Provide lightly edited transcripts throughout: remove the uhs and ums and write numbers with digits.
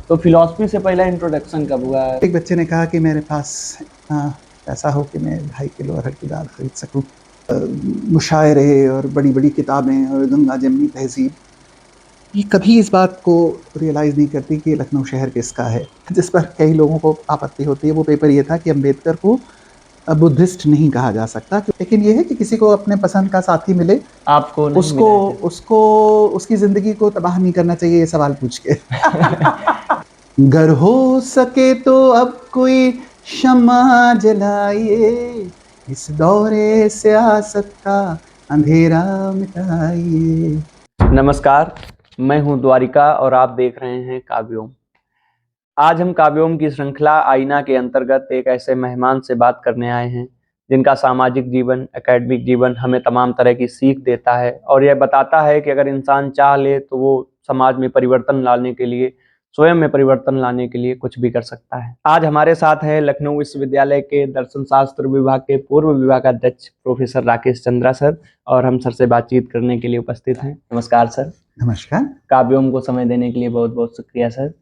तो फिलॉसफी से पहला इंट्रोडक्शन कब हुआ? एक बच्चे ने कहा कि मेरे पास पैसा हो कि मैं 2.5 किलो अरहर की दाल खरीद सकूं। मुशायरे और बड़ी बड़ी किताबें और गंगा जमनी तहजीब, ये कभी इस बात को रियलाइज नहीं करती कि लखनऊ शहर किसका है। जिस पर कई लोगों को आपत्ति होती है वो पेपर ये था कि अम्बेडकर को बुद्धिस्ट नहीं कहा जा सकता, लेकिन ये है कि किसी को अपने पसंद का साथी मिले, आपको नहीं उसको मिला है? उसको उसकी जिंदगी को तबाह नहीं करना चाहिए ये सवाल पूछ के। गर हो सके तो अब कोई शम्मा जलाइए, इस दौरे सियासत का अंधेरा मिटाइए। नमस्कार, मैं हूं द्वारिका और आप देख रहे हैं काव्योम। आज हम काव्योम की श्रृंखला आईना के अंतर्गत एक ऐसे मेहमान से बात करने आए हैं जिनका सामाजिक जीवन, एकेडमिक जीवन हमें तमाम तरह की सीख देता है और यह बताता है कि अगर इंसान चाह ले तो वो समाज में परिवर्तन लाने के लिए, स्वयं में परिवर्तन लाने के लिए कुछ भी कर सकता है। आज हमारे साथ हैं लखनऊ विश्वविद्यालय के दर्शन शास्त्र विभाग के पूर्व विभागाध्यक्ष प्रोफेसर राकेश चंद्रा सर, और हम सर से बातचीत करने के लिए उपस्थित हैं। नमस्कार सर। नमस्कार। काव्योम को समय देने के लिए बहुत बहुत शुक्रिया सर।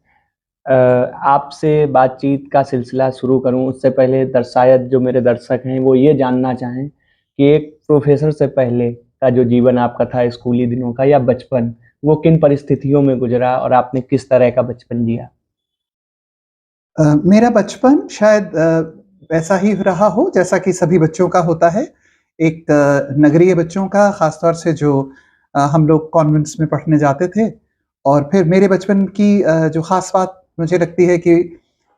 आपसे बातचीत का सिलसिला शुरू करूं उससे पहले शायद जो मेरे दर्शक हैं वो ये जानना चाहें कि एक प्रोफेसर से पहले का जो जीवन आपका था, स्कूली दिनों का या बचपन, वो किन परिस्थितियों में गुजरा और आपने किस तरह का बचपन जिया? मेरा बचपन शायद वैसा ही रहा हो जैसा कि सभी बच्चों का होता है। एक नगरीय बच्चों का, खासतौर से जो हम लोग कॉन्वेंट्स में पढ़ने जाते थे। और फिर मेरे बचपन की जो ख़ास बात मुझे लगती है कि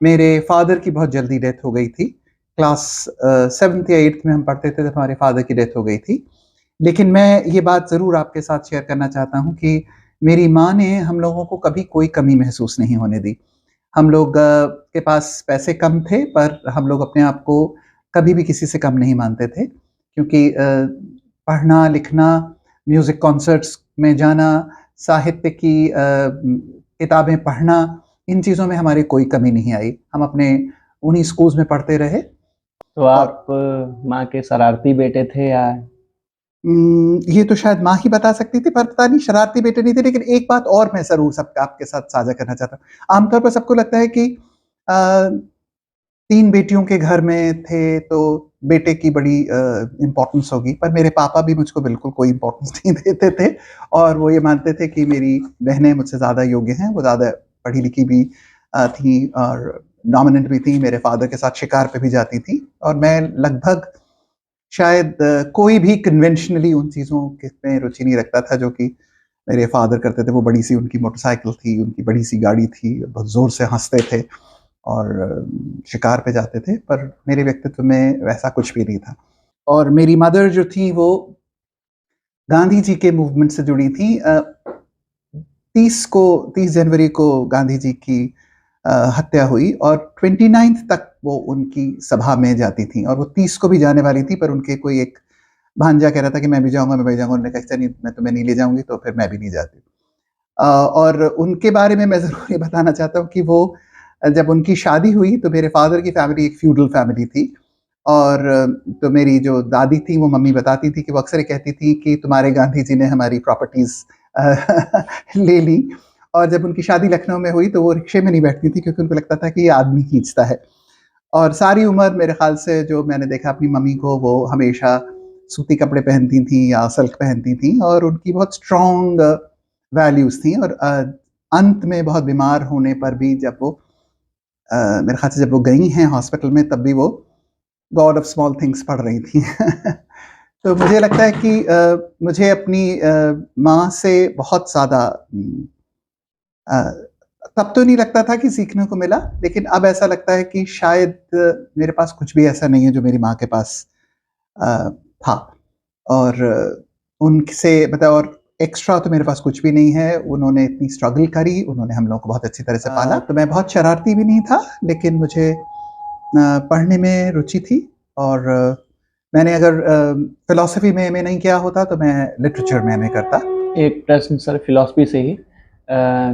मेरे फ़ादर की बहुत जल्दी डेथ हो गई थी। क्लास 7th या 8th में हम पढ़ते थे तब हमारे फ़ादर की डेथ हो गई थी। लेकिन मैं ये बात ज़रूर आपके साथ शेयर करना चाहता हूँ कि मेरी माँ ने हम लोगों को कभी कोई कमी महसूस नहीं होने दी। हम लोग के पास पैसे कम थे, पर हम लोग अपने आप को कभी भी किसी से कम नहीं मानते थे, क्योंकि पढ़ना, लिखना, म्यूज़िक कॉन्सर्ट्स में जाना, साहित्य की किताबें पढ़ना, इन चीज़ों में हमारी कोई कमी नहीं आई। हम अपने उन्हीं स्कूल्स में पढ़ते रहे। तो और आप माँ के शरारती बेटे थे या? ये तो शायद माँ ही बता सकती थी, पर पता नहीं शरारती बेटे नहीं थे। लेकिन एक बात और मैं ज़रूर सब आपके साथ साझा करना चाहता हूँ। आमतौर पर सबको लगता है कि अ, 3 बेटियों के घर में थे, तो बेटे की बड़ी इम्पोर्टेंस होगी, पर मेरे पापा भी मुझको बिल्कुल कोई इम्पोर्टेंस नहीं देते थे। और वो ये मानते थे कि मेरी बहनें मुझसे ज़्यादा योग्य हैं, वो ज़्यादा पढ़ी-लिखी भी थीं और डोमिनेंट भी थीं, मेरे फ़ादर के साथ शिकार पे भी जाती थीं। और मैं लगभग शायद कोई भी कन्वेंशनली उन चीज़ों के में रुचि नहीं रखता था, जो कि मेरे फ़ादर करते थे। वो बड़ी-सी उनकी मोटरसाइकिल थी, उनकी बड़ी-सी गाड़ी थी, बहुत ज़ोर से हँसते थे और शिकार पे जाते थे, पर मेरे व्यक्तित्व में वैसा कुछ भी नहीं था। और मेरी मदर जो थी वो गांधी जी के मूवमेंट से जुड़ी थी। 30 जनवरी को गांधी जी की हत्या हुई और 29 तक वो उनकी सभा में जाती थी, और वो 30 को भी जाने वाली थी, पर उनके कोई एक भांजा कह रहा था कि मैं भी जाऊँगा, मैं भी जाऊँगा। उन्होंने कहा अच्छा नहीं, मैं तुम्हें नहीं ले जाऊँगी, तो फिर मैं भी नहीं जाती। और उनके बारे में मैं ज़रूर ये बताना चाहता हूँ कि वो जब उनकी शादी हुई तो मेरे फ़ादर की फ़ैमिली एक फ्यूडल फ़ैमिली थी। और तो मेरी जो दादी थी वो मम्मी बताती थी कि वो अक्सर ये कहती थी कि तुम्हारे गांधी जी ने हमारी प्रॉपर्टीज़ ले ली। और जब उनकी शादी लखनऊ में हुई तो वो रिक्शे में नहीं बैठती थी, क्योंकि उनको लगता था कि ये आदमी खींचता है। और सारी उम्र मेरे ख़्याल से जो मैंने देखा अपनी मम्मी को, वो हमेशा सूती कपड़े पहनती थीं या सिल्क पहनती थीं, और उनकी बहुत स्ट्रॉन्ग वैल्यूज़ थी। और अंत में बहुत बीमार होने पर भी जब वो मेरे ख़्याल से जब वो गई हैं हॉस्पिटल में, तब भी वो गॉड ऑफ स्मॉल थिंग्स पढ़ रही थी। तो मुझे लगता है कि मुझे अपनी माँ से बहुत ज़्यादा अ, तब तो नहीं लगता था कि सीखने को मिला, लेकिन अब ऐसा लगता है कि शायद मेरे पास कुछ भी ऐसा नहीं है जो मेरी माँ के पास था। और उनसे मतलब और एक्स्ट्रा तो मेरे पास कुछ भी नहीं है। उन्होंने इतनी स्ट्रगल करी, उन्होंने हम लोगों को बहुत अच्छी तरह से पाला। तो मैं बहुत शरारती भी नहीं था, लेकिन मुझे पढ़ने में रुचि थी। और मैंने अगर फ़िलॉसफ़ी में एमए नहीं किया होता तो मैं लिटरेचर में एमए करता। एक प्रश्न सर फिलॉसफी से ही।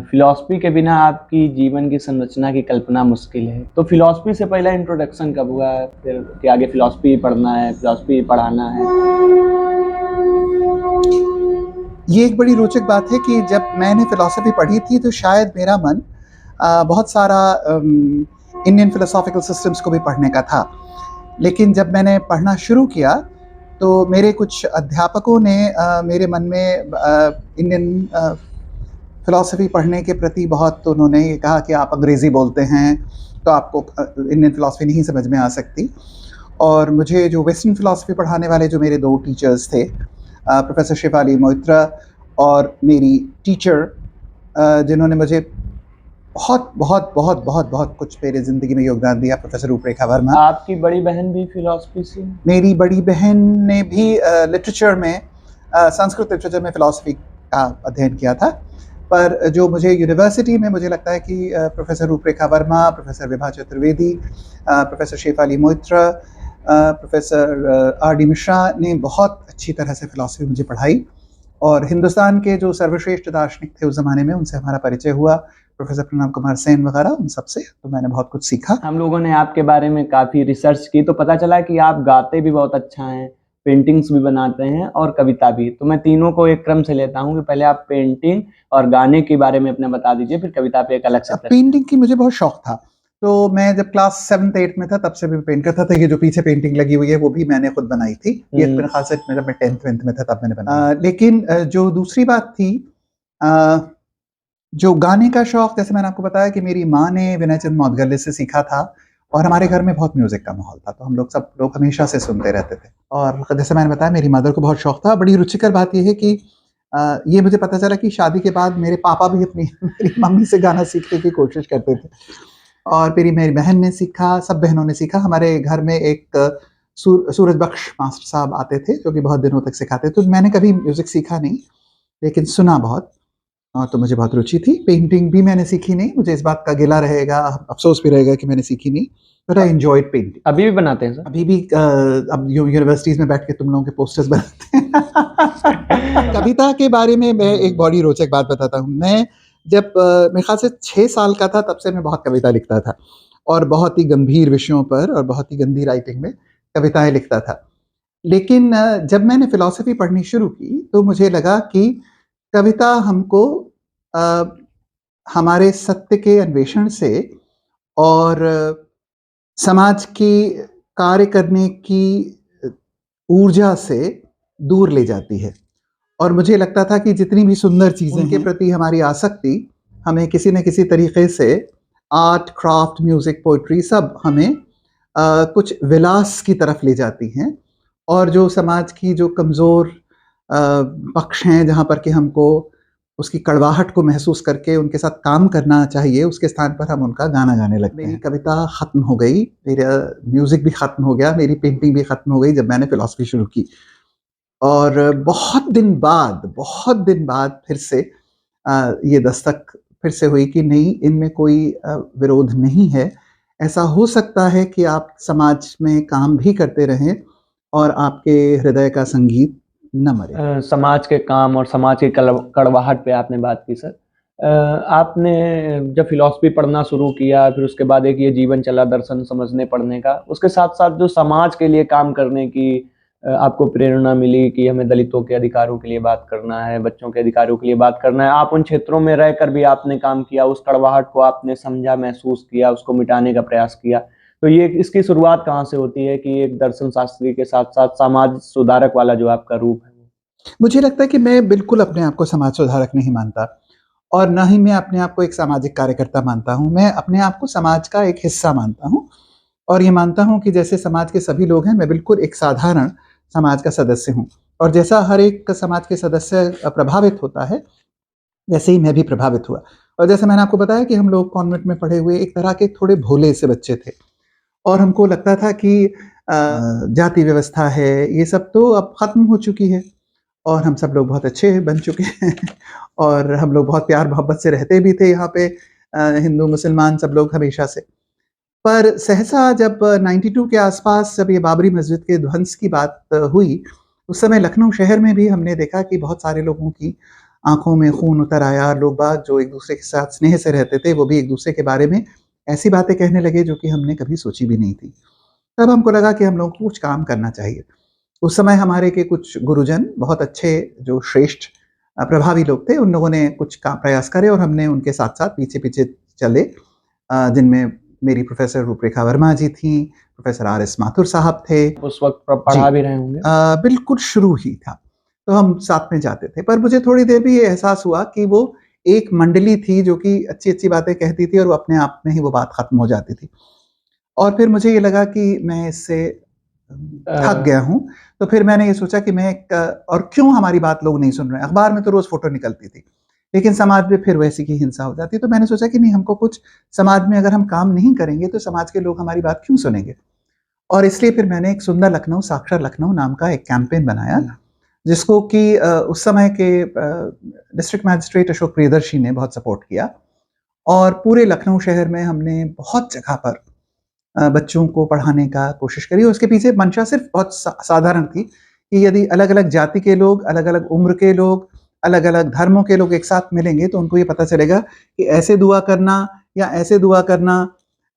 फिलॉसफी के बिना आपकी जीवन की संरचना की कल्पना मुश्किल है, तो फिलॉसफी से पहला इंट्रोडक्शन कब हुआ? फिर कि आगे फिलॉसफी पढ़ना है, फिलॉसफी पढ़ाना है? ये एक बड़ी रोचक बात है कि जब मैंने फ़िलॉसफ़ी पढ़ी थी तो शायद मेरा मन बहुत सारा इंडियन फिलोसॉफिकल सिस्टम्स को भी पढ़ने का था। लेकिन जब मैंने पढ़ना शुरू किया तो मेरे कुछ अध्यापकों ने मेरे मन में इंडियन फिलॉसफी पढ़ने के प्रति बहुत उन्होंने ये कहा कि आप अंग्रेज़ी बोलते हैं तो आपको इंडियन फिलॉसफी नहीं समझ में आ सकती। और मुझे जो वेस्टर्न फिलॉसफी पढ़ाने वाले जो मेरे 2 टीचर्स थे, प्रोफ़ेसर शेफाली मोइत्रा और मेरी टीचर, जिन्होंने मुझे बहुत बहुत बहुत बहुत बहुत कुछ मेरे ज़िंदगी में योगदान दिया, प्रोफ़ेसर रूपरेखा वर्मा। आपकी बड़ी बहन भी फिलॉसफी से? मेरी बड़ी बहन ने भी लिटरेचर में, संस्कृत लिटरेचर में फ़िलॉसफी का अध्ययन किया था। पर जो मुझे यूनिवर्सिटी में मुझे लगता है कि professor Rooprekha Verma, professor Vibha Chaturvedi, professor Shefali Moitra, professor R D. Mishra ने बहुत अच्छी तरह से फ़िलॉसफी मुझे पढ़ाई। और हिंदुस्तान के जो सर्वश्रेष्ठ दार्शनिक थे उस ज़माने में, उनसे हमारा परिचय हुआ, प्रोफ़ेसर प्रणब कुमार सेन वगैरह, उन सब से तो मैंने बहुत कुछ सीखा। हम लोगों ने आपके बारे में काफ़ी रिसर्च की तो पता चला कि आप गाते भी बहुत अच्छा हैं, पेंटिंग्स भी बनाते हैं और कविता भी। तो मैं तीनों को एक क्रम से लेता हूँ कि पहले आप पेंटिंग और गाने के बारे में अपना बता दीजिए, फिर कविता पे एक अलग से प्रश्न। पेंटिंग की मुझे बहुत शौक था, तो मैं जब क्लास 7th-8th में था तब से मैं पेंट करता था। ये जो पीछे पेंटिंग लगी हुई है वो भी मैंने खुद बनाई थी। ये मेरे ख्याल से जब मैं 10th-10th में था तब मैंने बनाई। लेकिन जो दूसरी बात थी, जो गाने का शौक, जैसे मैंने आपको बताया कि मेरी माँ ने विनय चंद मौदगल्य से सीखा था और हमारे घर में बहुत म्यूजिक का माहौल था, तो हम लोग सब लोग हमेशा से सुनते रहते थे। और जैसे मैंने बताया मेरी मदर को बहुत शौक था। बड़ी रुचिकर बात यह है कि ये मुझे पता चला कि शादी के बाद मेरे पापा भी अपनी मेरी मम्मी से गाना सीखने की कोशिश करते थे और फिर मेरी बहन ने सीखा, सब बहनों ने सीखा। हमारे घर में एक सूरज बख्श मास्टर साहब आते थे जो कि बहुत दिनों तक सिखाते थे। तो मैंने कभी म्यूजिक सीखा नहीं, लेकिन सुना बहुत। तो मुझे बहुत रुचि थी। पेंटिंग भी मैंने सीखी नहीं, मुझे इस बात का गिला रहेगा, अफ़सोस भी रहेगा कि मैंने सीखी नहीं, बट आई एन्जॉयड पेंटिंग। अभी भी बनाते हैं सर? अभी भी अब यूनिवर्सिटीज़ में बैठ के तुम लोगों के पोस्टर्स बनाते हैं। कविता के बारे में मैं एक बड़ी रोचक बात बताता हूँ। मैं जब मेरे ख़्याल से 6 साल का था तब से मैं बहुत कविता लिखता था और बहुत ही गंभीर विषयों पर और बहुत ही गंदी राइटिंग में कविताएँ लिखता था। लेकिन जब मैंने फ़िलॉसफ़ी पढ़नी शुरू की तो मुझे लगा कि कविता हमको हमारे सत्य के अन्वेषण से और समाज की कार्य करने की ऊर्जा से दूर ले जाती है। और मुझे लगता था कि जितनी भी सुंदर चीज़ें उनके प्रति हमारी आसक्ति हमें किसी न किसी तरीके से आर्ट, क्राफ्ट, म्यूज़िक, पोएट्री सब हमें कुछ विलास की तरफ ले जाती हैं और जो समाज की जो कमज़ोर पक्ष हैं जहाँ पर कि हमको उसकी कड़वाहट को महसूस करके उनके साथ काम करना चाहिए, उसके स्थान पर हम उनका गाना गाने लगते हैं। मेरी कविता ख़त्म हो गई, मेरा म्यूज़िक भी ख़त्म हो गया, मेरी पेंटिंग भी ख़त्म हो गई जब मैंने फ़िलॉसफ़ी शुरू की। और बहुत दिन बाद फिर से ये दस्तक फिर से हुई कि नहीं, इनमें कोई विरोध नहीं है। ऐसा हो सकता है कि आप समाज में काम भी करते रहें और आपके हृदय का संगीत न मरे। समाज के काम और समाज की कड़वाहट पे आपने बात की सर। आपने जब फिलॉसफी पढ़ना शुरू किया, फिर उसके बाद एक ये जीवन चला दर्शन समझने पढ़ने का, उसके साथ-साथ जो समाज के लिए काम करने की आपको प्रेरणा मिली कि हमें दलितों के अधिकारों के लिए बात करना है, बच्चों के अधिकारों के लिए बात करना है। आप उन क्षेत्रों में रहकर भी आपने काम किया, उस कड़वाहट को आपने समझा, महसूस किया, उसको मिटाने का प्रयास किया। तो ये इसकी शुरुआत कहाँ से होती है कि एक दर्शन शास्त्री के साथ-साथ समाज सुधारक वाला जो आपका रूप है? मुझे लगता है कि मैं बिल्कुल अपने आप को समाज सुधारक नहीं मानता और ना ही मैं अपने आप को एक सामाजिक कार्यकर्ता मानता हूँ। मैं अपने आप को समाज का एक हिस्सा मानता हूँ और ये मानता हूँ कि जैसे समाज के सभी लोग हैं, मैं बिल्कुल एक साधारण समाज का सदस्य हूँ और जैसा हर एक समाज के सदस्य प्रभावित होता है, वैसे ही मैं भी प्रभावित हुआ। और जैसे मैंने आपको बताया कि हम लोग कॉन्वेंट में पढ़े हुए एक तरह के थोड़े भोले से बच्चे थे और हमको लगता था कि जाति व्यवस्था है, ये सब तो अब ख़त्म हो चुकी है और हम सब लोग बहुत अच्छे बन चुके हैं और हम लोग बहुत प्यार मोहब्बत से रहते भी थे यहाँ पे, हिंदू मुसलमान सब लोग हमेशा से। पर सहसा जब 92 के आसपास जब ये बाबरी मस्जिद के ध्वंस की बात हुई, उस समय लखनऊ शहर में भी हमने देखा कि बहुत सारे लोगों की आँखों में खून उतर आया। लोग बाग जो एक दूसरे के साथ स्नेह से रहते थे, वो भी एक दूसरे के बारे में ऐसी बातें कहने लगे जो कि हमने कभी सोची भी नहीं थी। तब हमको लगा कि हम लोगों को कुछ काम करना चाहिए। उस समय हमारे के कुछ गुरुजन बहुत अच्छे जो श्रेष्ठ प्रभावी लोग थे, उन लोगों ने कुछ का प्रयास करे और हमने उनके साथ-साथ पीछे-पीछे चले, जिनमें मेरी प्रोफेसर रूपरेखा वर्मा जी थी, प्रोफेसर आर.एस. माथुर साहब थे। उस वक्त पढ़ा भी रहे होंगे। बिल्कुल शुरू ही था, तो हम साथ में जाते थे। पर मुझे थोड़ी देर भी ये एहसास हुआ कि वो एक मंडली थी जो कि अच्छी-अच्छी बातें कहती थी और वो अपने आप में ही वो बात खत्म हो जाती थी। और फिर मुझे ये लगा कि मैं इससे थक गया हूँ, तो फिर मैंने ये सोचा कि मैं और क्यों हमारी बात लोग नहीं सुन रहे हैं? अखबार में तो रोज़ फ़ोटो निकलती थी, लेकिन समाज में फिर वैसी की हिंसा हो जाती है। तो मैंने सोचा कि नहीं, हमको कुछ समाज में अगर हम काम नहीं करेंगे, तो समाज के लोग हमारी बात क्यों सुनेंगे? और इसलिए फिर मैंने एक सुंदर लखनऊ, साक्षर लखनऊ नाम का एक कैंपेन बनाया, जिसको कि उस समय के डिस्ट्रिक्ट मैजिस्ट्रेट अशोक प्रियदर्शी ने बहुत सपोर्ट किया और पूरे लखनऊ शहर में हमने बहुत जगह पर बच्चों को पढ़ाने का कोशिश करी। और उसके पीछे मंशा सिर्फ बहुत साधारण थी कि यदि अलग-अलग जाति के लोग, अलग-अलग उम्र के लोग, अलग-अलग धर्मों के लोग एक साथ मिलेंगे, तो उनको ये पता चलेगा कि ऐसे दुआ करना या ऐसे दुआ करना,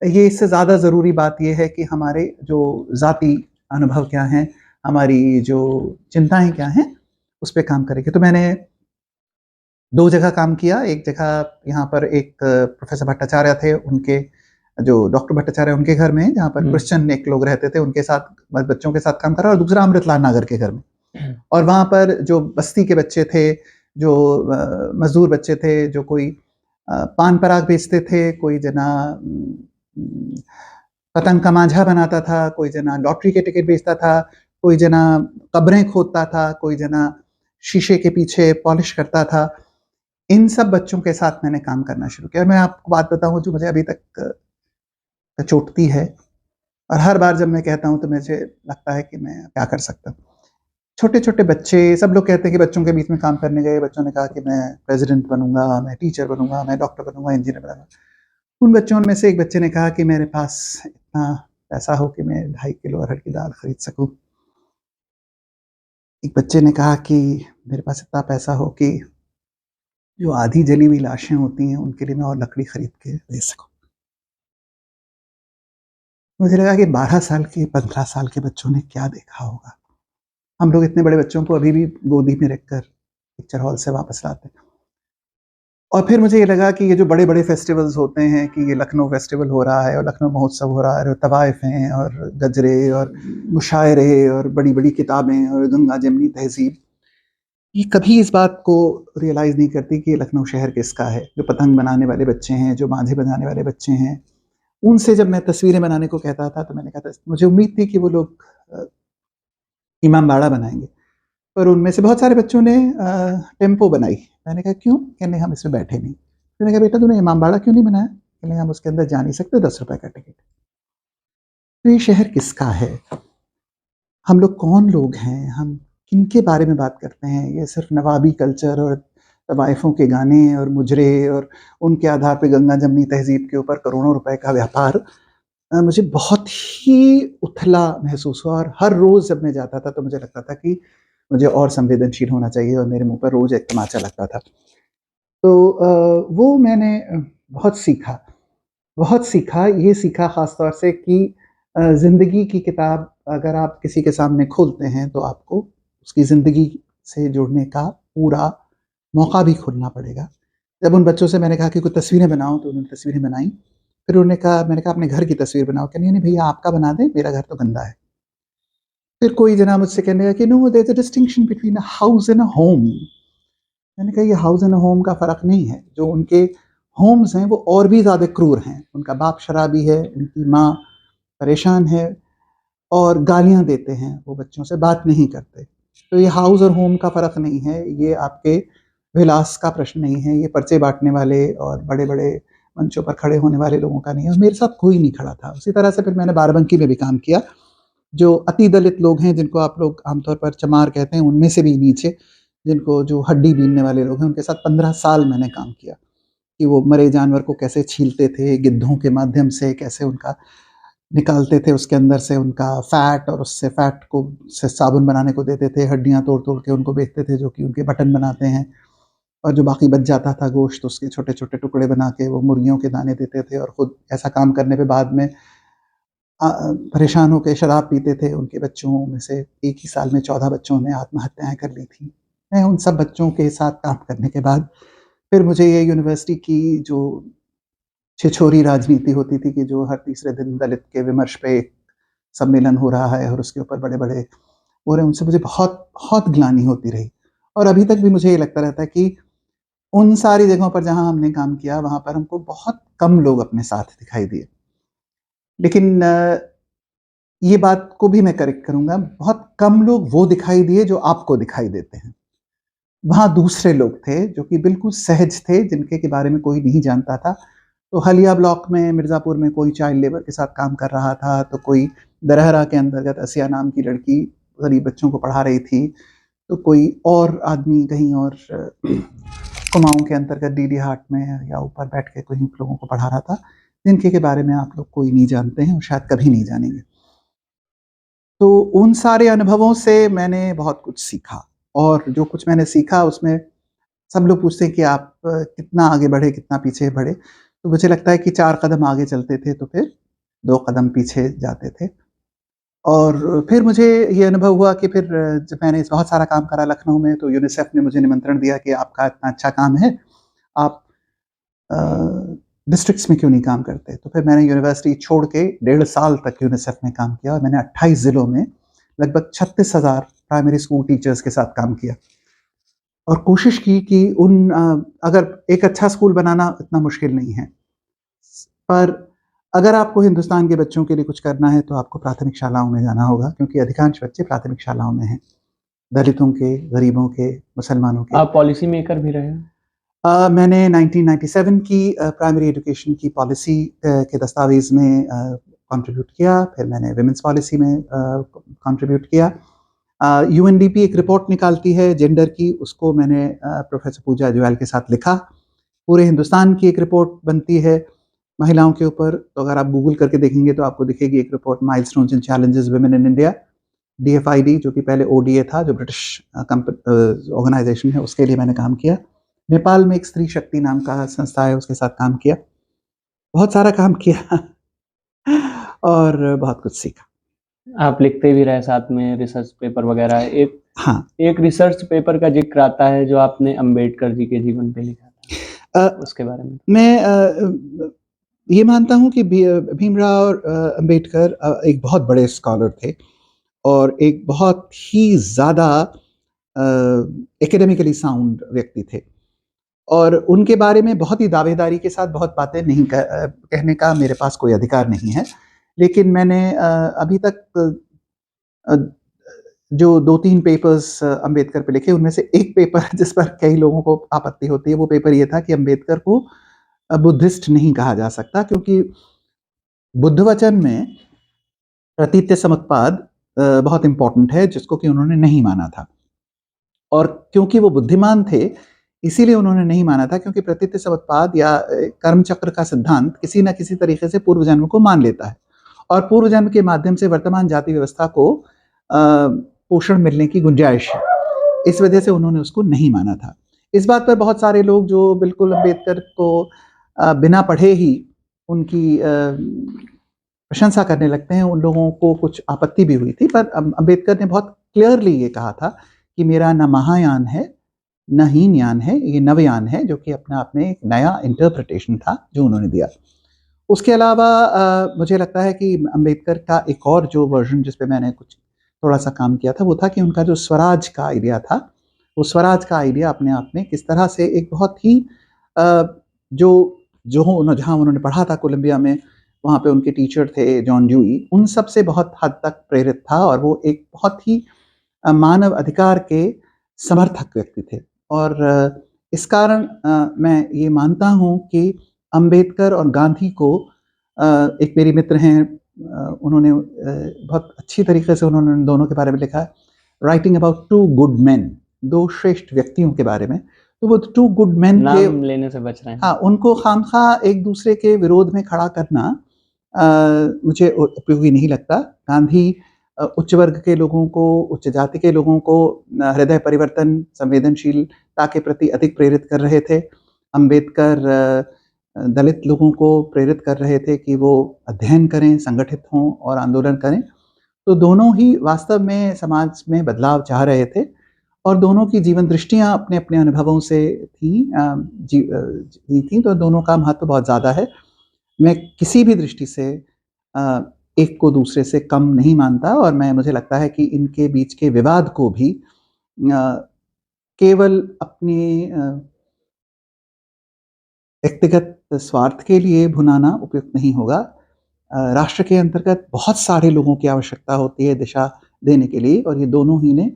ये इससे ज़्यादा ज़रूरी बात ये है कि हमारे जो ज़ाती अनुभव क्या हैं, हमारी जो चिंताएँ क्या हैं, उस पे काम करेंगे। तो मैंने 2 जगह काम किया। एक जगह यहाँ पर एक प्रोफ़ेसर भट्टाचार्य थे, उनके जो डॉक्टर भट्टाचार्य उनके घर में, जहाँ पर क्रिश्चियन एक लोग रहते थे, उनके साथ बच्चों के साथ काम करा, और दूसरा अमृतलाल नागर के घर में। और वहाँ पर जो बस्ती के बच्चे थे, जो मज़दूर बच्चे थे, जो कोई पान पराग बेचते थे, कोई जना पतंग का मांझा बनाता था, कोई जना लॉटरी के टिकट बेचता था, कोई जना कब्रें खोदता था, कोई जना शीशे के पीछे पॉलिश करता था। इन सब बच्चों के साथ मैंने काम करना शुरू किया। और मैं आपको बात बताऊँ जो मुझे अभी तक कचोटती है, और हर बार जब मैं कहता हूँ तो मुझे लगता है कि मैं क्या कर सकता हूँ। छोटे-छोटे बच्चे, सब लोग कहते हैं कि बच्चों के बीच में काम करने गए, बच्चों ने कहा कि मैं प्रेज़िडेंट बनूँगा, मैं टीचर बनूँगा, मैं डॉक्टर बनूँगा, इंजीनियर बनूँगा। उन बच्चों में से एक बच्चे ने कहा कि मेरे पास इतना पैसा हो कि मैं 2.5 किलो अरहर की दाल खरीद सकूँ। एक बच्चे ने कहा कि मेरे पास इतना पैसा हो कि जो आधी जली हुई लाशें होती हैं, उनके लिए मैं और लकड़ी खरीद के दे सकूँ। मुझे लगा कि 12 साल के, 15 साल के बच्चों ने क्या देखा होगा। हम लोग इतने बड़े बच्चों को अभी भी गोदी में रखकर पिक्चर हॉल से वापस लाते हैं। और फिर मुझे ये लगा कि ये जो बड़े-बड़े फेस्टिवल्स होते हैं, कि ये लखनऊ फेस्टिवल हो रहा है और लखनऊ महोत्सव हो रहा है और तवाइफ हैं और गजरे और मुशायरे और बड़ी-बड़ी किताबें और गंगा जमनी तहज़ीब, ये कभी इस बात को रियलाइज़ नहीं करती कि ये लखनऊ शहर किसका है। जो पतंग बनाने वाले बच्चे हैं, जो मांझे बजाने वाले बच्चे हैं, उनसे जब मैं तस्वीरें बनाने को कहता था, तो मैंने कहा था मुझे उम्मीद थी कि वो लोग इमामबाड़ा बनाएँगे। पर उनमें से बहुत सारे बच्चों ने टेम्पो बनाई। मैंने कहा क्यों? कहने हम इसमें बैठे नहीं। मैंने कहा बेटा तूने इमामबाड़ा क्यों नहीं बनाया? कहने हम उसके अंदर जा नहीं सकते, ₹10 का टिकट। तो ये शहर किसका है? हम लोग कौन लोग हैं? हम किनके बारे में बात करते हैं? ये सिर्फ़ नवाबी कल्चर और तवाइफ़ों के गाने और मुजरे और उनके आधार पे गंगा जमनी तहज़ीब के ऊपर करोड़ों रुपए का व्यापार, मुझे बहुत ही उथला महसूस हुआ। और हर रोज़ जब मैं जाता था तो मुझे लगता था कि मुझे और संवेदनशील होना चाहिए, और मेरे मुँह पर रोज़ एक तमाचा लगता था। तो वो मैंने बहुत सीखा, बहुत सीखा। ये सीखा ख़ास तौर से कि ज़िंदगी की किताब अगर आप किसी के सामने खोलते हैं, तो आपको उसकी ज़िंदगी से जुड़ने का पूरा मौका भी खोलना पड़ेगा। जब उन बच्चों से मैंने कहा कि कुछ तस्वीरें बनाओ, तो उन्होंने तस्वीरें बनाई। फिर उन्होंने कहा, मैंने कहा अपने घर की तस्वीर बनाओ। कहने नहीं, नहीं भैया आपका बना दें, मेरा घर तो गंदा है। फिर कोई जना मुझसे कहने लगा कि no there is a distinction between a house and a home. मैंने कहा ये हाउस एंड होम का फ़र्क नहीं है। जो उनके होम्स हैं वो और भी ज़्यादा क्रूर हैं। उनका बाप शराबी है, उनकी माँ परेशान है और गालियाँ देते हैं, वो बच्चों से बात नहीं करते। तो ये हाउस और होम का फ़र्क नहीं है, ये आपके विलास का प्रश्न नहीं है, ये पर्चे बाँटने वाले और बड़े-बड़े मंचों पर खड़े होने वाले लोगों का नहीं है। और मेरे साथ कोई नहीं खड़ा था। उसी तरह से फिर मैंने बाराबंकी में भी काम किया। जो अति दलित लोग हैं, जिनको आप लोग आमतौर पर चमार कहते हैं, उनमें से भी नीचे, जिनको जो हड्डी बीनने वाले लोग हैं, उनके साथ 15 साल मैंने काम किया कि वो मरे जानवर को कैसे छीलते थे, गिद्धों के माध्यम से कैसे उनका निकालते थे, उसके अंदर से उनका फ़ैट, और उससे फ़ैट को से साबुन बनाने को देते थे, हड्डियाँ तोड़-तोड़ के उनको बेचते थे, जो कि उनके बटन बनाते हैं। और जो बाकी बच जाता था गोश्त, उसके छोटे-छोटे टुकड़े बना के वो मुर्गियों के दाने देते थे, और खुद ऐसा काम करने पे बाद में परेशान होके शराब पीते थे। उनके बच्चों में से एक ही साल में 14 बच्चों ने आत्महत्याएँ कर ली थी। मैं उन सब बच्चों के साथ काम करने के बाद फिर मुझे ये यूनिवर्सिटी की जो छिछोरी राजनीति होती थी कि जो हर तीसरे दिन दलित के विमर्श पे एक सम्मेलन हो रहा है और उसके ऊपर बड़े-बड़े हो रहे हैं, उनसे मुझे बहुत बहुत ग्लानि होती रही। और अभी तक भी मुझे ये लगता रहता है कि उन सारी जगहों पर जहाँ हमने काम किया, वहाँ पर हमको बहुत कम लोग अपने साथ दिखाई दिए। लेकिन ये बात को भी मैं करेक्ट करूँगा, बहुत कम लोग वो दिखाई दिए जो आपको दिखाई देते हैं। वहाँ दूसरे लोग थे जो कि बिल्कुल सहज थे, जिनके के बारे में कोई नहीं जानता था। तो हलिया ब्लॉक में, मिर्ज़ापुर में कोई चाइल्ड लेबर के साथ काम कर रहा था, तो कोई दरहरा के अंतर्गत असिया नाम की लड़की गरीब बच्चों को पढ़ा रही थी, तो कोई और आदमी कहीं और कुमाऊँ के अंतर्गत डीडी हाट में या ऊपर बैठ के कहीं लोगों को पढ़ा रहा था, जिनके के बारे में आप लोग कोई नहीं जानते हैं और शायद कभी नहीं जानेंगे। तो उन सारे अनुभवों से मैंने बहुत कुछ सीखा और जो कुछ मैंने सीखा उसमें सब लोग पूछते हैं कि आप कितना आगे बढ़े, कितना पीछे बढ़े? तो मुझे लगता है कि 4 कदम आगे चलते थे, तो फिर 2 कदम पीछे जाते थे। और फिर मुझे ये अनुभव हुआ कि फिर जब मैंने बहुत सारा काम करा लखनऊ में, तो यूनिसेफ ने मुझे निमंत्रण दिया कि आपका इतना अच्छा काम है, आप अ, डिस्ट्रिक्ट्स में क्यों नहीं काम करते? तो फिर मैंने यूनिवर्सिटी छोड़ के 1.5 साल तक यूनिसेफ में काम किया और मैंने 28 ज़िलों में लगभग 36,000 प्राइमरी स्कूल टीचर्स के साथ काम किया। और कोशिश की कि अगर एक अच्छा स्कूल बनाना इतना मुश्किल नहीं है। पर अगर आपको हिंदुस्तान के बच्चों के लिए कुछ करना है, तो आपको प्राथमिक शालाओं में जाना होगा, क्योंकि अधिकांश बच्चे प्राथमिक शालाओं में हैं। दलितों के, गरीबों के, मुसलमानों के। आप पॉलिसी मेकर भी रहे हैं? मैंने 1997 की प्राइमरी एजुकेशन की पॉलिसी के दस्तावेज़ में कंट्रीब्यूट किया, फिर मैंने वुमेन्स पॉलिसी में कंट्रीब्यूट किया। यूएनडीपी एक रिपोर्ट निकालती है जेंडर की, उसको मैंने प्रोफेसर पूजा अजवाल के साथ लिखा। पूरे हिंदुस्तान की एक रिपोर्ट बनती है महिलाओं के ऊपर, तो अगर आप गूगल करके देखेंगे तो आपको दिखेगी एक report, milestones and challenges women in India, DFID, जो कि पहले ओडीए था, जो ब्रिटिश ऑर्गेनाइजेशन है, उसके लिए मैंने काम किया। नेपाल में एक स्त्री शक्ति नाम का संस्था है, उसके साथ काम किया। बहुत सारा काम किया और बहुत कुछ सीखा। आप लिखते भी रहे साथ में रिसर्च पेपर वगैरह। हाँ। एक रिसर्च पेपर का ज़िक्र आता है जो आपने अंबेडकर जी के जीवन पे लिखा था, उसके बारे में? मैं ये मानता हूँ कि भीमराव अंबेडकर एक बहुत बड़े स्कॉलर थे और एक बहुत ही ज़्यादा एकेडमिकली साउंड व्यक्ति थे और उनके बारे में बहुत ही दावेदारी के साथ बहुत बातें नहीं कहने का मेरे पास कोई अधिकार नहीं है। लेकिन मैंने अभी तक अ, जो 2-3 पेपर्स अंबेडकर पे लिखे, उनमें से एक पेपर जिस पर कई लोगों को आपत्ति होती है, वो पेपर ये था कि अंबेडकर को बुद्धिस्ट नहीं कहा जा सकता, क्योंकि बुद्ध वचन में प्रतीत्य समुत्पाद बहुत इम्पोर्टेंट है, जिसको कि उन्होंने नहीं माना था। और क्योंकि वो बुद्धिमान थे, इसीलिए उन्होंने नहीं माना था, क्योंकि प्रतीत्य समुत्पाद या कर्म चक्र का सिद्धांत किसी न किसी तरीके से पूर्व जन्म को मान लेता है और पूर्व जन्म के माध्यम से वर्तमान जाति व्यवस्था को पोषण मिलने की गुंजाइश है। इस वजह से उन्होंने उसको नहीं माना था। इस बात पर बहुत सारे लोग जो बिल्कुल अंबेडकर को बिना पढ़े ही उनकी प्रशंसा करने लगते हैं, उन लोगों को कुछ आपत्ति भी हुई थी। पर अंबेडकर ने बहुत क्लियरली ये कहा था कि मेरा न महायान है, न हीनयान है, ये नवयान है, जो कि अपने आप में एक नया इंटरप्रिटेशन था जो उन्होंने दिया। उसके अलावा मुझे लगता है कि अंबेडकर का एक और जो वर्जन जिस पे मैंने कुछ थोड़ा-सा काम किया था, वो था कि उनका जो स्वराज का आइडिया था, वो स्वराज का आइडिया अपने आप में किस तरह से एक बहुत ही अ, जो जहाँ उन्होंने पढ़ा था कोलंबिया में, वहाँ पे उनके टीचर थे जॉन ड्यूई, उन सब से बहुत हद तक प्रेरित था और वो एक बहुत ही मानव अधिकार के समर्थक व्यक्ति थे। और इस कारण मैं ये मानता हूँ कि अंबेडकर और गांधी को एक मेरी मित्र हैं, उन्होंने बहुत अच्छी तरीके से उन्होंने दोनों के बारे में लिखा है, writing about two good man, 2 श्रेष्ठ व्यक्तियों के बारे में। तो वो 2 गुड मैन थे। नाम लेने से बच रहे हैं। हाँ, उनको खामखा एक दूसरे के विरोध में खड़ा करना मुझे उपयोगी नहीं लगता। गांधी उच्च वर्ग के लोगों को, उच्च जाति के लोगों को हृदय परिवर्तन, संवेदनशीलता के प्रति अधिक प्रेरित कर रहे थे। अंबेडकर दलित लोगों को प्रेरित कर रहे थे कि वो अध्ययन करें, संगठित हों और आंदोलन करें। तो दोनों ही वास्तव में समाज में बदलाव चाह रहे थे और दोनों की जीवन दृष्टियाँ अपने-अपने अनुभवों से थी, जी थी, तो दोनों का महत्व बहुत ज़्यादा है। मैं किसी भी दृष्टि से एक को दूसरे से कम नहीं मानता, और मुझे लगता है कि इनके बीच के विवाद को भी केवल अपनी व्यक्तिगत स्वार्थ के लिए भुनाना उपयुक्त नहीं होगा। राष्ट्र के अंतर्गत बहुत सारे लोगों की आवश्यकता होती है दिशा देने के लिए, और ये दोनों ही ने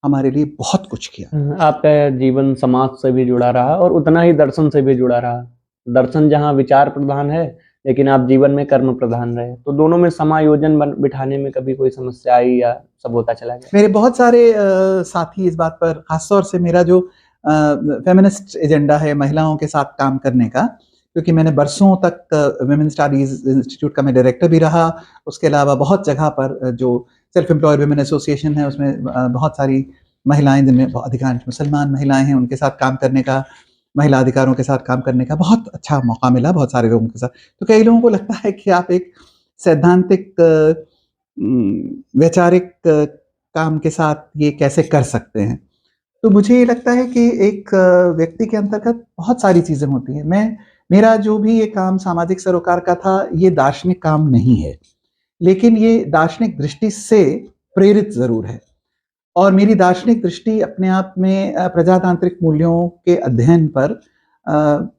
हमारे लिए बहुत कुछ किया। आपका जीवन समाज से भी जुड़ा रहा और उतना ही दर्शन से भी जुड़ा रहा। दर्शन जहाँ विचार प्रधान है, लेकिन आप जीवन में कर्म प्रधान रहे, तो दोनों में समायोजन बिठाने में कभी कोई समस्या आई या सब होता चला गया? मेरे बहुत सारे साथी इस बात पर, खासतौर से मेरा जो फेमिनिस्ट एजेंडा है महिलाओं के साथ काम करने का, क्योंकि मैंने बरसों तक विमेन स्टडीज इंस्टीट्यूट का मैं डायरेक्टर भी रहा, उसके अलावा बहुत जगह पर जो सेल्फ एम्प्लॉयड वुमेन एसोसिएशन है उसमें बहुत सारी महिलाएं, जिनमें अधिकांश मुसलमान महिलाएं हैं, उनके साथ काम करने का, महिला अधिकारों के साथ काम करने का बहुत अच्छा मौका मिला बहुत सारे लोगों के साथ। तो कई लोगों को लगता है कि आप एक सैद्धांतिक वैचारिक काम के साथ ये कैसे कर सकते हैं। तो मुझे ये लगता है कि एक व्यक्ति के अंतर्गत बहुत सारी चीज़ें होती हैं। मेरा जो भी ये काम सामाजिक सरोकार का था, ये दार्शनिक काम नहीं है, लेकिन ये दार्शनिक दृष्टि से प्रेरित ज़रूर है। और मेरी दार्शनिक दृष्टि अपने आप में प्रजातांत्रिक मूल्यों के अध्ययन पर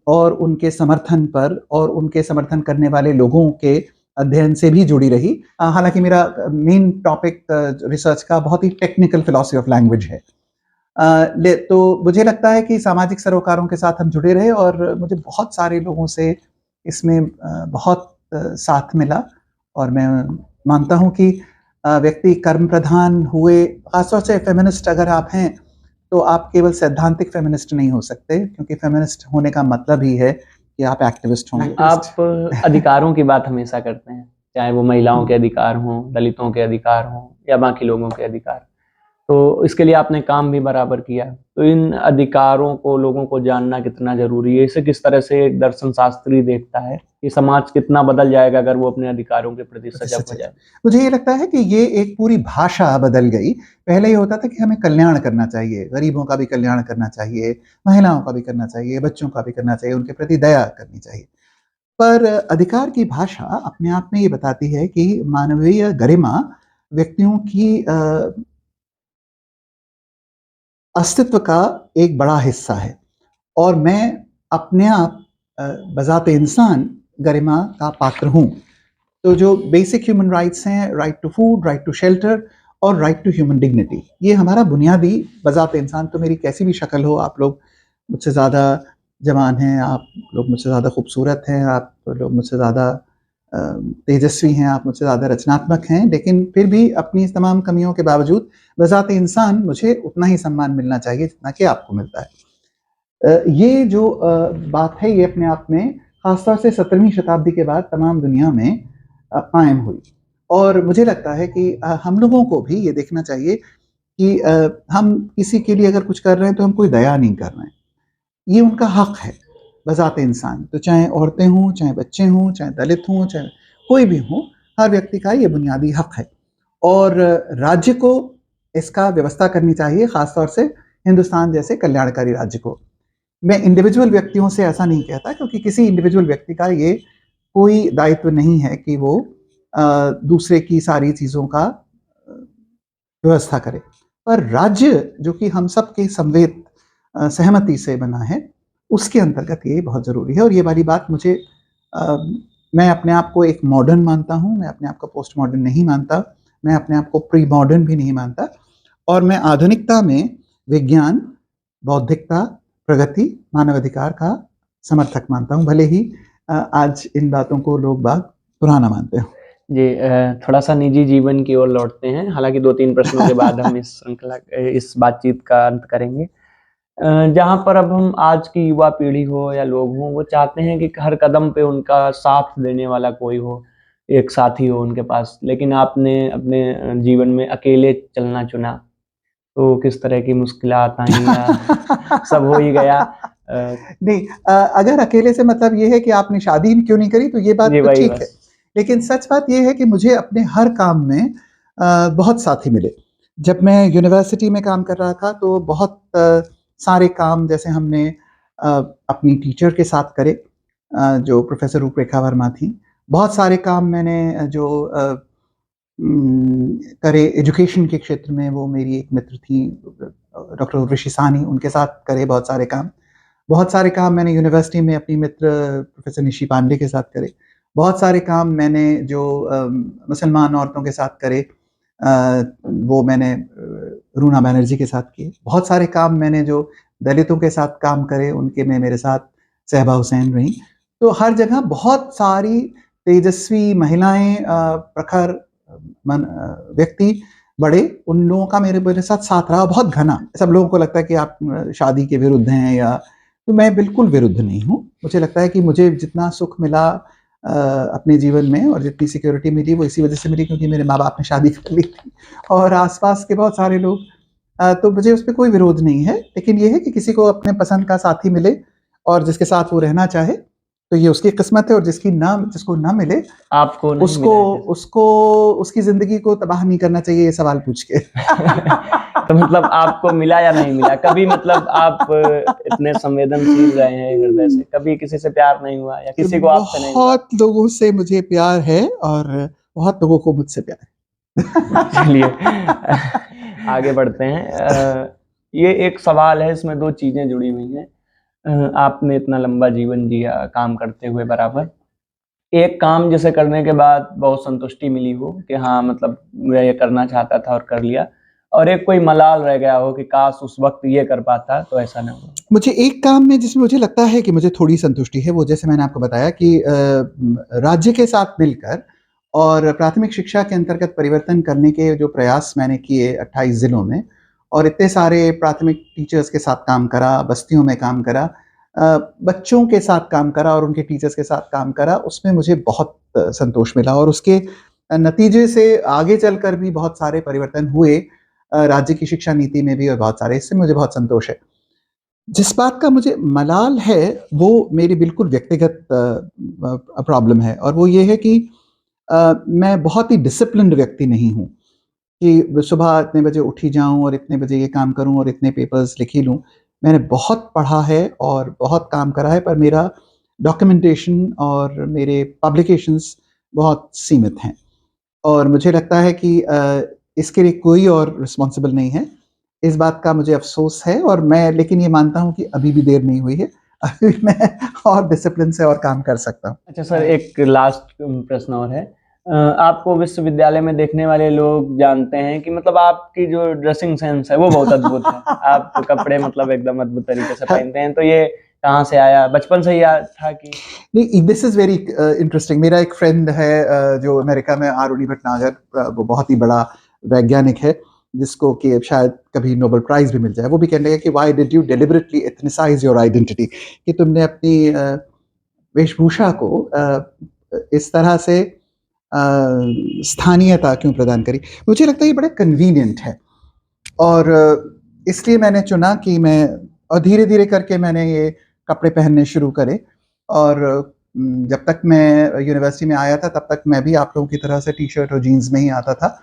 और उनके समर्थन पर और उनके समर्थन करने वाले लोगों के अध्ययन से भी जुड़ी रही। हालांकि मेरा मेन टॉपिक रिसर्च का बहुत ही टेक्निकल फिलॉसफी ऑफ लैंग्वेज है। तो मुझे लगता है कि सामाजिक सरोकारों के साथ हम जुड़े रहे, और मुझे बहुत सारे लोगों से इसमें बहुत साथ मिला, और मैं मानता हूँ कि व्यक्ति कर्म प्रधान हुए, खासतौर से फेमिनिस्ट अगर आप हैं, तो आप केवल सैद्धांतिक फेमिनिस्ट नहीं हो सकते, क्योंकि फेमिनिस्ट होने का मतलब ही है कि आप एक्टिविस्ट हों। आप अधिकारों की बात हमेशा करते हैं, चाहे वो महिलाओं के अधिकार हों, दलितों के अधिकार हों या बाकी लोगों के अधिकार। तो इसके लिए आपने काम भी बराबर किया। तो इन अधिकारों को लोगों को जानना कितना ज़रूरी है? इसे किस तरह से एक दर्शन शास्त्री देखता है कि समाज कितना बदल जाएगा अगर वो अपने अधिकारों के प्रति सजग हो जाए? मुझे ये लगता है कि ये एक पूरी भाषा बदल गई। पहले ये होता था कि हमें कल्याण करना चाहिए, गरीबों का भी कल्याण करना चाहिए, महिलाओं का भी करना चाहिए, बच्चों का भी करना चाहिए, उनके प्रति दया करनी चाहिए। पर अधिकार की भाषा अपने आप में ये बताती है कि मानवीय गरिमा व्यक्तियों की अस्तित्व का एक बड़ा हिस्सा है, और मैं अपने आप बज़ाते इंसान गरिमा का पात्र हूँ। तो जो बेसिक ह्यूमन राइट्स हैं, right to food, right to shelter और राइट टू ह्यूमन डिग्निटी, ये हमारा बुनियादी बज़ाते इंसान, तो मेरी कैसी भी शक्ल हो, आप लोग मुझसे ज़्यादा जवान हैं, आप लोग मुझसे ज़्यादा खूबसूरत हैं, आप लोग मुझसे ज़्यादा तेजस्वी हैं, आप मुझसे ज़्यादा रचनात्मक हैं, लेकिन फिर भी अपनी इस तमाम कमियों के बावजूद बज़ाते इंसान मुझे उतना ही सम्मान मिलना चाहिए जितना कि आपको मिलता है। ये जो बात है, ये अपने आप में खासतौर से 17वीं शताब्दी के बाद तमाम दुनिया में कायम हुई, और मुझे लगता है कि हम लोगों को भी ये देखना चाहिए कि हम किसी के लिए अगर कुछ कर रहे हैं तो हम कोई दया नहीं कर रहे हैं, ये उनका हक है बज़ाते इंसान। तो चाहे औरतें हों, चाहे बच्चे हों, चाहे दलित हों, चाहे कोई भी हो, हर व्यक्ति का ये बुनियादी हक है, और राज्य को इसका व्यवस्था करनी चाहिए, खासतौर से हिंदुस्तान जैसे कल्याणकारी राज्य को। मैं इंडिविजुअल व्यक्तियों से ऐसा नहीं कहता, क्योंकि किसी इंडिविजुअल व्यक्ति का ये कोई दायित्व नहीं है कि वो दूसरे की सारी चीज़ों का व्यवस्था करे, पर राज्य जो कि हम सब के संवेद सहमति से बना है, उसके अंतर्गत ये बहुत ज़रूरी है। और ये वाली बात मुझे मैं अपने आप को एक मॉडर्न मानता हूँ, मैं अपने आप को पोस्ट मॉडर्न नहीं मानता, मैं अपने आप को प्री मॉडर्न भी नहीं मानता, और मैं आधुनिकता में विज्ञान, बौद्धिकता, प्रगति, मानवाधिकार का समर्थक मानता हूँ, भले ही आज इन बातों को लोग बाग पुराना मानते हो। जी, थोड़ा-सा निजी जीवन की ओर लौटते हैं। हालाँकि 2-3 प्रश्नों के बाद हम इस बातचीत का अंत करेंगे। जहाँ पर अब हम आज की युवा पीढ़ी हो या लोग हों, वो चाहते हैं कि हर कदम पे उनका साथ देने वाला कोई हो, एक साथी हो उनके पास। लेकिन आपने अपने जीवन में अकेले चलना चुना, तो किस तरह की मुश्किलात आई या सब हो ही गया? नहीं, अगर अकेले से मतलब ये है कि आपने शादी क्यों नहीं करी, तो ये बात जी, तो वही ठीक है। बस। लेकिन सच बात ये है कि मुझे अपने हर काम में बहुत साथी मिले। जब मैं यूनिवर्सिटी में काम कर रहा था, तो बहुत सारे काम जैसे हमने अपनी टीचर के साथ करे, जो प्रोफेसर रूपरेखा वर्मा थी। बहुत सारे काम मैंने जो करे एजुकेशन के क्षेत्र में, वो मेरी एक मित्र थी डॉक्टर उर्वशी साहनी, उनके साथ करे बहुत सारे काम। बहुत सारे काम मैंने यूनिवर्सिटी में अपनी मित्र प्रोफेसर निशी पांडे के साथ करे। बहुत सारे काम मैंने जो मुसलमान औरतों के साथ करे, वो मैंने रूना बनर्जी के साथ किए। बहुत सारे काम मैंने जो दलितों के साथ काम करे, उनके में मेरे साथ सहबा हुसैन रहीं। तो हर जगह बहुत सारी तेजस्वी महिलाएं, प्रखर व्यक्ति बड़े, उन लोगों का मेरे मेरे साथ साथ रहा बहुत घना। सब लोगों को लगता है कि आप शादी के विरुद्ध हैं, या तो मैं बिल्कुल विरुद्ध नहीं हूँ। मुझे लगता है कि मुझे जितना सुख मिला अपने जीवन में और जितनी सिक्योरिटी मिली, वो इसी वजह से मिली क्योंकि मेरे माँ बाप ने शादी कर ली थी और आसपास के बहुत सारे लोग। तो मुझे उस पर कोई विरोध नहीं है, लेकिन ये है कि किसी को अपने पसंद का साथी मिले और जिसके साथ वो रहना चाहे, तो ये उसकी किस्मत है। और जिसको ना मिले, आपको नहीं उसको मिला है उसको उसकी जिंदगी को तबाह नहीं करना चाहिए, ये सवाल पूछ के। तो मतलब आपको मिला या नहीं मिला कभी? मतलब आप इतने संवेदनशील रहे हैं हृदय से, कभी किसी से प्यार नहीं हुआ या किसी को आपसे नहीं हुआ? बहुत लोगों से मुझे प्यार है और बहुत लोगों को मुझसे प्यार है। चलिए आगे बढ़ते हैं। ये एक सवाल है, इसमें दो चीजें जुड़ी हुई हैं। आपने इतना लंबा जीवन जिया काम करते हुए बराबर, एक काम जिसे करने के बाद बहुत संतुष्टि मिली हो कि हाँ मतलब मैं ये करना चाहता था और कर लिया, और एक कोई मलाल रह गया हो कि काश उस वक्त ये कर पाता तो ऐसा ना हो। मुझे एक काम में जिसमें मुझे लगता है कि मुझे थोड़ी संतुष्टि है, वो जैसे मैंने आपको बताया कि राज्य के साथ मिलकर और प्राथमिक शिक्षा के अंतर्गत परिवर्तन करने के जो प्रयास मैंने किए 28 जिलों में, और इतने सारे प्राथमिक टीचर्स के साथ काम करा, बस्तियों में काम करा, बच्चों के साथ काम करा और उनके टीचर्स के साथ काम करा, उसमें मुझे बहुत संतोष मिला। और उसके नतीजे से आगे चलकर भी बहुत सारे परिवर्तन हुए राज्य की शिक्षा नीति में भी, और बहुत सारे, इससे मुझे बहुत संतोष है। जिस बात का मुझे मलाल है, वो मेरी बिल्कुल व्यक्तिगत प्रॉब्लम है, और वो ये है कि मैं बहुत ही डिसिप्लिन्ड व्यक्ति नहीं हूँ कि सुबह इतने बजे उठी जाऊँ और इतने बजे ये काम करूँ और इतने पेपर्स लिख ही लूँ। मैंने बहुत पढ़ा है और बहुत काम करा है, पर मेरा डॉक्यूमेंटेशन और मेरे पब्लिकेशंस बहुत सीमित हैं। और मुझे लगता है कि इसके लिए कोई और रिस्पॉन्सिबल नहीं है। इस बात का मुझे अफ़सोस है, और मैं लेकिन ये मानता हूँ कि अभी भी देर नहीं हुई है। अभी मैं और डिसिप्लिन से और काम कर सकता हूँ। अच्छा सर, एक लास्ट प्रश्न और है। आपको विश्वविद्यालय में देखने वाले लोग जानते हैं कि मतलब आपकी जो ड्रेसिंग सेंस है वो बहुत अद्भुत है। आप कपड़े मतलब एकदम अद्भुत तरीके से पहनते हैं, तो ये कहाँ से आया? बचपन से ही था कि? नहीं, दिस इज़ वेरी इंटरेस्टिंग। मेरा एक फ्रेंड है जो अमेरिका में, आरुणि भटनागर, वो बहुत ही बड़ा वैज्ञानिक है, जिसको कि शायद कभी नोबेल प्राइज़ भी मिल जाए। वो भी कहने लगा कि why did you deliberately ethnicise your identity, कि तुमने अपनी वेशभूषा को इस तरह से स्थानीयता क्यों प्रदान करी। मुझे लगता है ये बड़ा कन्वीनियंट है, और इसलिए मैंने चुना कि मैं, और धीरे-धीरे करके मैंने ये कपड़े पहनने शुरू करे। और जब तक मैं यूनिवर्सिटी में आया था, तब तक मैं भी आप लोगों की तरह से टी-शर्ट और जीन्स में ही आता था,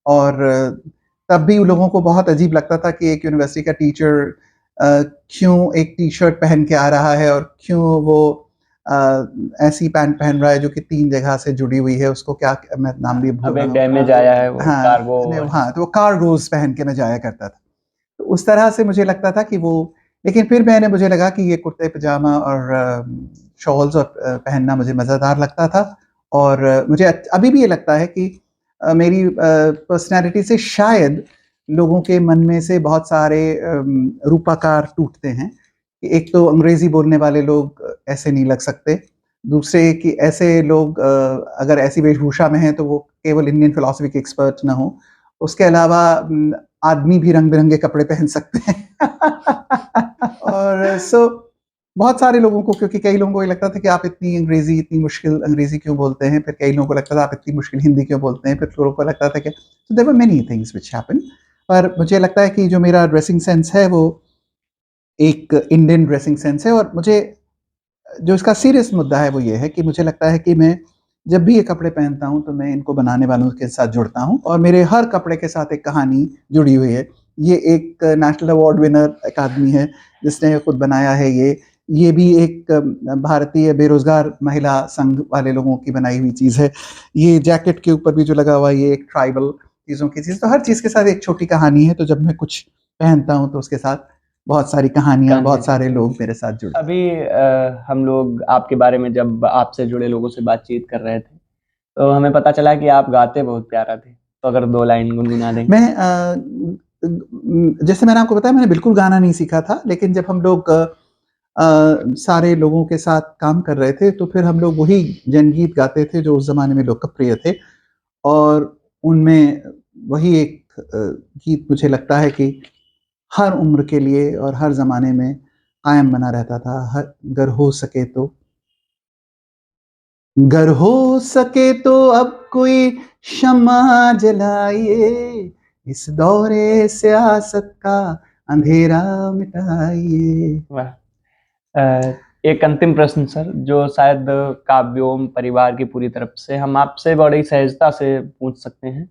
और तब भी लोगों को बहुत अजीब लगता था कि एक यूनिवर्सिटी का टीचर क्यों एक टी-शर्ट पहन के आ रहा है, और क्यों वो ऐसी पैंट पहन रहा है जो कि 3 जगह से जुड़ी हुई है, उसको क्या, मैं नाम भी भूल अब रहा एक हूँ। डैमेज आया है वो हाँ, कार्गो। हाँ, तो वो कार्गोज़ पहन के मैं जाया करता था। तो उस तरह से मुझे लगता था कि वो, लेकिन फिर मुझे लगा कि ये कुर्ते-पजामा और शॉल्स और पहनना मुझे मज़ेदार लगता था। और मुझे अभी भी ये लगता है कि मेरी पर्सनैलिटी से शायद लोगों के मन में से बहुत सारे रूपाकार टूटते हैं। कि एक तो अंग्रेज़ी बोलने वाले लोग ऐसे नहीं लग सकते। दूसरे कि ऐसे लोग अगर ऐसी वेशभूषा में हैं, तो वो केवल इंडियन फिलॉसफी के एक्सपर्ट ना हों। उसके अलावा आदमी भी रंग-बिरंगे कपड़े पहन सकते हैं। और बहुत सारे लोगों को, क्योंकि कई लोगों को ये लगता था कि आप इतनी मुश्किल अंग्रेज़ी क्यों बोलते हैं? फिर कई लोगों को लगता था आप इतनी मुश्किल हिंदी क्यों बोलते हैं? फिर लोगों को लगता था कि, so there were many things which happened. पर मुझे लगता है कि जो मेरा ड्रेसिंग सेंस है, वो एक इंडियन ड्रेसिंग सेंस है। और मुझे, जो इसका सीरियस मुद्दा है, वो ये है कि मुझे लगता है कि मैं जब भी ये कपड़े पहनता हूँ, तो मैं इनको बनाने वालों के साथ जुड़ता हूँ, और मेरे हर कपड़े के साथ एक कहानी जुड़ी हुई है। ये एक नेशनल अवार्ड विनर एक आदमी है, जिसने खुद बनाया है ये। ये भी एक भारतीय बेरोजगार महिला संघ वाले लोगों की बनाई हुई चीज़ है। ये जैकेट के ऊपर भी जो लगा हुआ है ये एक ट्राइबल चीज़ों की चीज़, तो हर चीज़ के साथ एक छोटी कहानी है, तो जब मैं कुछ पहनता हूँ तो उसके साथ बहुत सारी कहानियाँ, बहुत सारे लोग मेरे साथ जुड़े। अभी हम लोग आपके बारे में जब आपसे जुड़े लोगों से बातचीत कर रहे थे तो हमें पता चला कि आप गाते बहुत प्यारा थे, तो अगर 2 लाइन गुनगुना दें। मैं जैसे मैंने आपको बताया मैंने बिल्कुल गाना नहीं सीखा था, लेकिन जब हम लोग सारे लोगों के साथ काम कर रहे थे तो फिर हम लोग वही जनगीत गाते थे जो उस ज़माने में लोकप्रिय थे, और उनमें वही एक गीत मुझे लगता है कि हर उम्र के लिए और हर ज़माने में कायम बना रहता था। हर गर हो सके तो अब कोई शम्मा जलाइए, इस दौरे सियासत का अंधेरा मिटाइए। वाह! एक अंतिम प्रश्न सर, जो शायद काव्योम परिवार की पूरी तरफ से हम आपसे बड़ी सहजता से पूछ सकते हैं।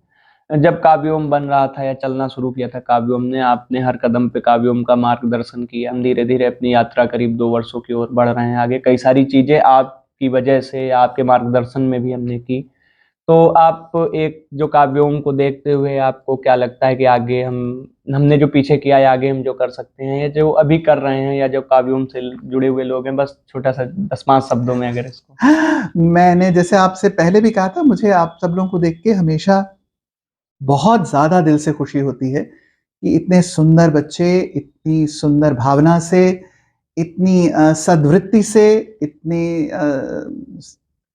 जब काव्योम बन रहा था या चलना शुरू किया था काव्योम ने, आपने हर कदम पे काव्योम का मार्गदर्शन किया। हम धीरे-धीरे अपनी यात्रा करीब 2 वर्षों की ओर बढ़ रहे हैं आगे। कई सारी चीज़ें आपकी वजह से, आपके मार्गदर्शन में भी हमने की। तो आप एक जो काव्योम को देखते हुए आपको क्या लगता है कि आगे हमने जो पीछे किया है, आगे हम जो कर सकते हैं, या जो अभी कर रहे हैं, या जो काव्योम से जुड़े हुए लोग हैं, बस छोटा-सा 10-5 शब्दों में अगर इसको। मैंने जैसे आपसे पहले भी कहा था, मुझे आप सब लोगों को देख के हमेशा बहुत ज़्यादा दिल से खुशी होती है कि इतने सुंदर बच्चे, इतनी सुंदर भावना से, इतनी सद्वृत्ति से, इतनी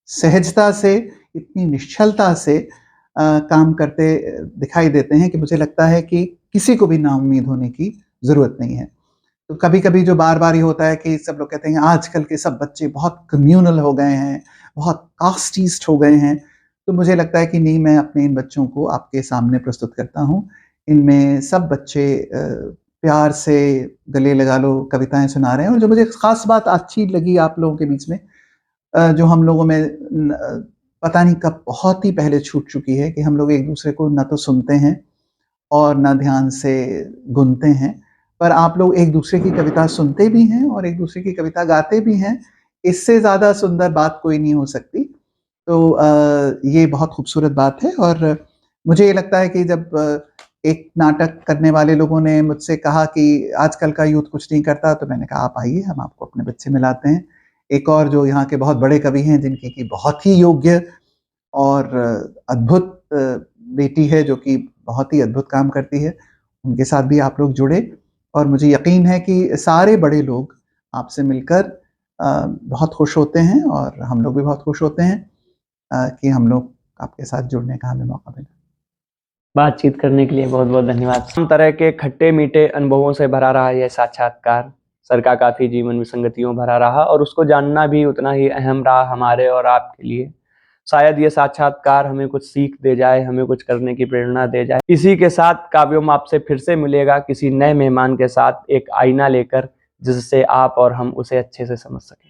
सहजता से, इतनी निश्चलता से काम करते दिखाई देते हैं कि मुझे लगता है कि किसी को भी नाउम्मीद होने की ज़रूरत नहीं है। तो कभी-कभी जो बार-बार ये होता है कि सब लोग कहते हैं आजकल के सब बच्चे बहुत कम्युनल हो गए हैं, बहुत कास्टिस्ट हो गए हैं। तो मुझे लगता है कि नहीं, मैं अपने इन बच्चों को आपके सामने प्रस्तुत करता हूँ। इनमें सब बच्चे प्यार से गले लगा लो कविताएँ सुना रहे हैं, और जो मुझे ख़ास बात अच्छी लगी आप लोगों के बीच में, जो हम लोगों में पता नहीं कब बहुत ही पहले छूट चुकी है कि हम लोग एक-दूसरे को ना तो सुनते हैं और ना ध्यान से गुनते हैं, पर आप लोग एक-दूसरे की कविता सुनते भी हैं और एक-दूसरे की कविता गाते भी हैं। इससे ज़्यादा सुंदर बात कोई नहीं हो सकती। तो ये बहुत खूबसूरत बात है, और मुझे ये लगता है कि जब एक नाटक करने वाले लोगों ने मुझसे कहा कि आजकल का यूथ कुछ नहीं करता, तो मैंने कहा आप आइए, हम आपको अपने बच्चे मिलाते हैं। एक और जो यहाँ के बहुत बड़े कवि हैं जिनकी कि बहुत ही योग्य और अद्भुत बेटी है जो कि बहुत ही अद्भुत काम करती है, उनके साथ भी आप लोग जुड़े, और मुझे यकीन है कि सारे बड़े लोग आपसे मिलकर बहुत खुश होते हैं, और हम लोग भी बहुत खुश होते हैं कि हम लोग आपके साथ जुड़ने का हमें मौका मिला। बातचीत करने के लिए बहुत-बहुत धन्यवाद। तमाम तरह के खट्टे-मीठे अनुभवों से भरा रहा यह साक्षात्कार। सर का काफ़ी जीवन विसंगतियों भरा रहा और उसको जानना भी उतना ही अहम रहा हमारे और आपके लिए। शायद ये साक्षात्कार हमें कुछ सीख दे जाए, हमें कुछ करने की प्रेरणा दे जाए। इसी के साथ काव्योम आपसे फिर से मिलेगा किसी नए मेहमान के साथ, एक आईना लेकर, जिससे आप और हम उसे अच्छे से समझ सकें।